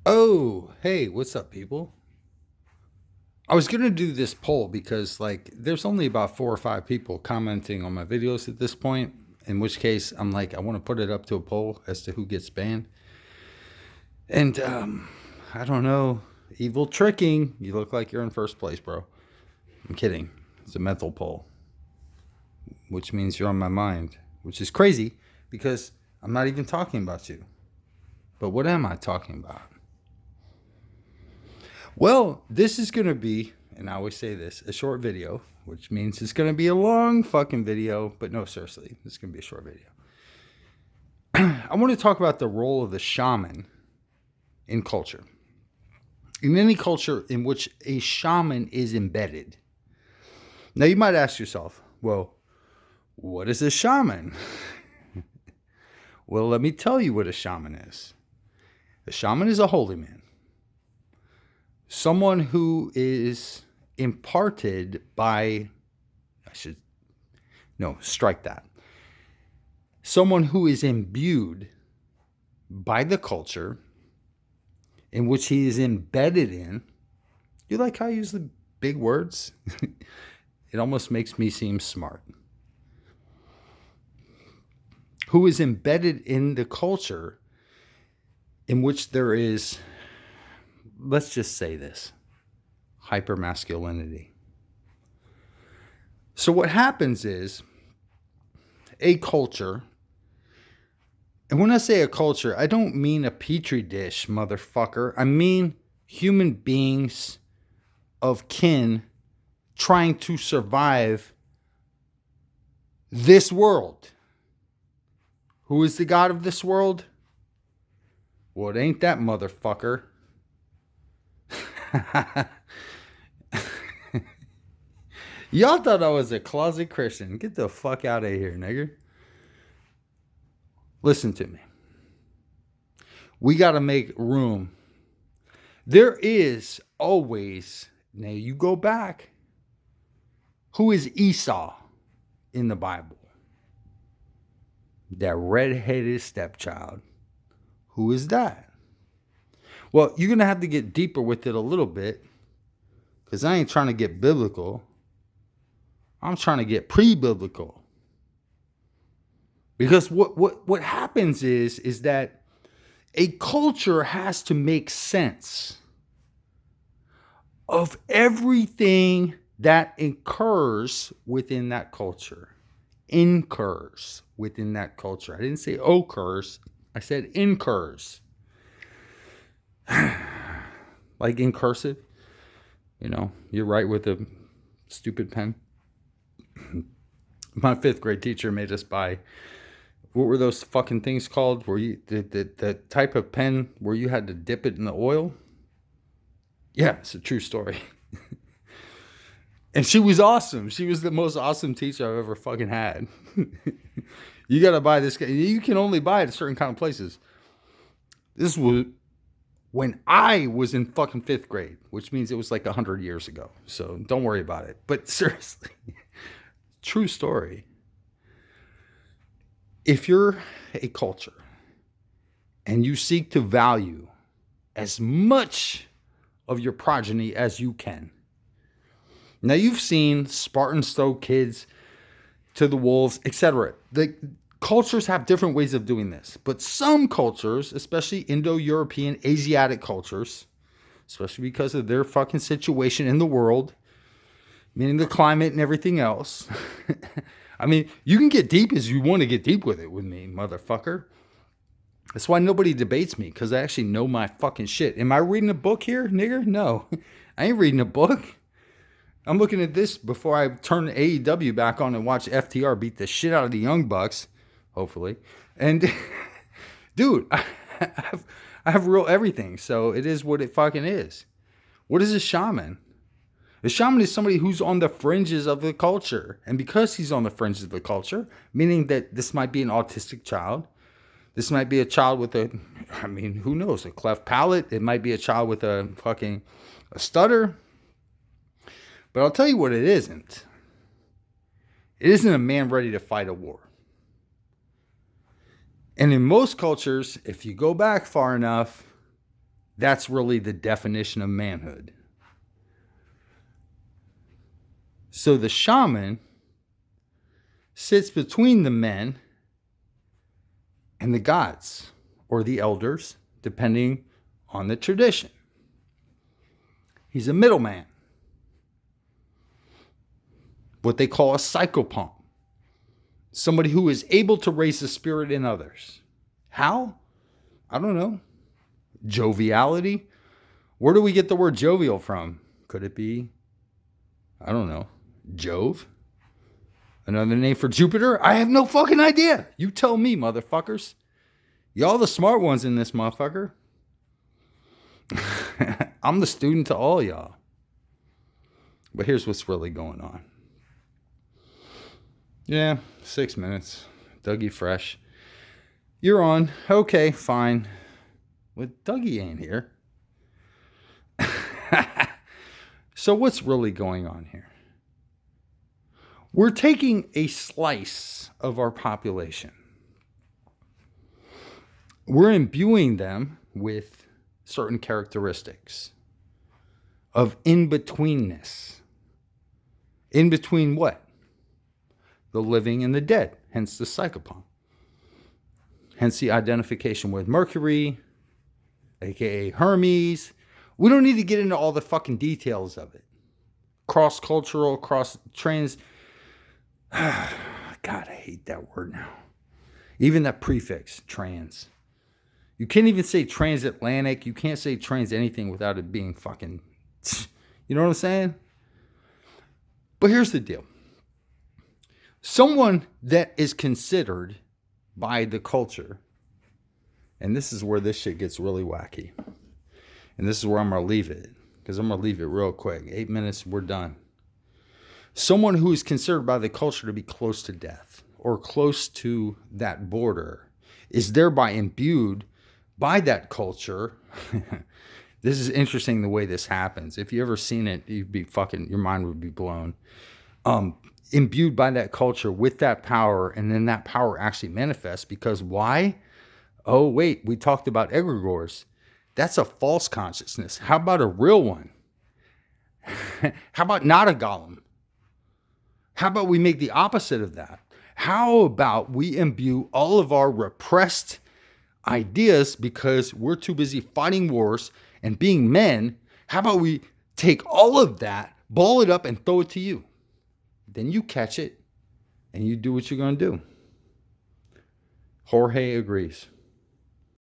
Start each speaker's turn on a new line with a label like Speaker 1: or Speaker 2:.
Speaker 1: Oh, hey, what's up, people? I was gonna do this poll because, there's only about 4 or 5 people commenting on my videos at this point. In which case, I'm like, I want to put it up to a poll as to who gets banned. And I don't know, evil tricking. You look like you're in first place, bro. I'm kidding. It's a mental poll, which means you're on my mind, which is crazy because I'm not even talking about you. But what am I talking about? Well, this is going to be, and I always say this, a short video, which means it's going to be a long fucking video. But no, seriously, it's going to be a short video. I want to talk about the role of the shaman in culture. In any culture in which a shaman is embedded. Now, you might ask yourself, well, what is a shaman? Well, let me tell you what a shaman is. A shaman is a holy man. Someone who is imparted by, strike that. Someone who is imbued by the culture in which he is embedded in. You like how I use the big words? It almost makes me seem smart. Who is embedded in the culture in which there is, let's just say this, hypermasculinity. So what happens is a culture, and when I say a culture, I don't mean a petri dish, motherfucker. I mean human beings of kin trying to survive this world. Who is the God of this world? Well, it ain't that motherfucker. Y'all thought I was a closet Christian. Get the fuck out of here, nigger. Listen to me. We got to make room. There is always, now you go back, who is Esau in the Bible? That red-headed stepchild. Who is that? Well, you're going to have to get deeper with it a little bit, because I ain't trying to get biblical. I'm trying to get pre-biblical. Because what happens is that a culture has to make sense of everything that occurs within that culture. Incurs within that culture. I didn't say occurs. I said incurs. Like in cursive. You write with a stupid pen. My 5th grade teacher made us buy, what were those fucking things called? Where you the type of pen where you had to dip it in the oil? Yeah, it's a true story. And she was awesome. She was the most awesome teacher I've ever fucking had. You gotta buy this. You can only buy it at certain kind of places. This was when I was in fucking 5th grade, which means it was like 100 years ago. So don't worry about it. But seriously, true story. If you're a culture and you seek to value as much of your progeny as you can. Now, you've seen Spartans throw kids to the wolves, etc. The cultures have different ways of doing this. But some cultures, especially Indo-European, Asiatic cultures, especially because of their fucking situation in the world, meaning the climate and everything else. I mean, you can get deep as you want to get deep with it with me, motherfucker. That's why nobody debates me, because I actually know my fucking shit. Am I reading a book here, nigger? No. I ain't reading a book. I'm looking at this before I turn AEW back on and watch FTR beat the shit out of the Young Bucks, hopefully. And, dude, I have real everything, so it is what it fucking is. What is a shaman? A shaman is somebody who's on the fringes of the culture. And because he's on the fringes of the culture, meaning that this might be an autistic child, this might be a child with who knows, a cleft palate. It might be a child with a stutter. But I'll tell you what it isn't. It isn't a man ready to fight a war. And in most cultures, if you go back far enough, That's really the definition of manhood. So the shaman sits between the men and the gods or the elders, depending on the tradition. He's a middleman, what they call a psychopomp, somebody who is able to raise the spirit in others. How? I don't know. Joviality? Where do we get the word jovial from? Could it be, I don't know, Jove? Another name for Jupiter? I have no fucking idea. You tell me, motherfuckers. Y'all the smart ones in this motherfucker. I'm the student to all y'all. But here's what's really going on. Yeah, 6 minutes. Dougie Fresh. You're on. Okay, fine. But Dougie ain't here. So what's really going on here? We're taking a slice of our population. We're imbuing them with certain characteristics of in-betweenness. In between what? The living and the dead, hence the psychopomp. Hence the identification with Mercury, aka Hermes. We don't need to get into all the fucking details of it. Cross-cultural, cross-trans. God, I hate that word now. Even that prefix, trans. You can't even say transatlantic. You can't say trans anything without it being fucking... You know what I'm saying? But here's the deal. Someone that is considered by the culture, and this is where this shit gets really wacky. And this is where I'm going to leave it. Because I'm going to leave it real quick. 8 minutes, we're done. Someone who is considered by the culture to be close to death or close to that border is thereby imbued by that culture. This is interesting the way this happens. If you ever seen it, you'd be fucking, your mind would be blown. Imbued by that culture with that power, and then that power actually manifests because why? Oh, wait, we talked about egregores. That's a false consciousness. How about a real one? How about not a golem? How about we make the opposite of that? How about we imbue all of our repressed ideas because we're too busy fighting wars and being men? How about we take all of that, ball it up, and throw it to you? Then you catch it and you do what you're going to do. Jorge agrees.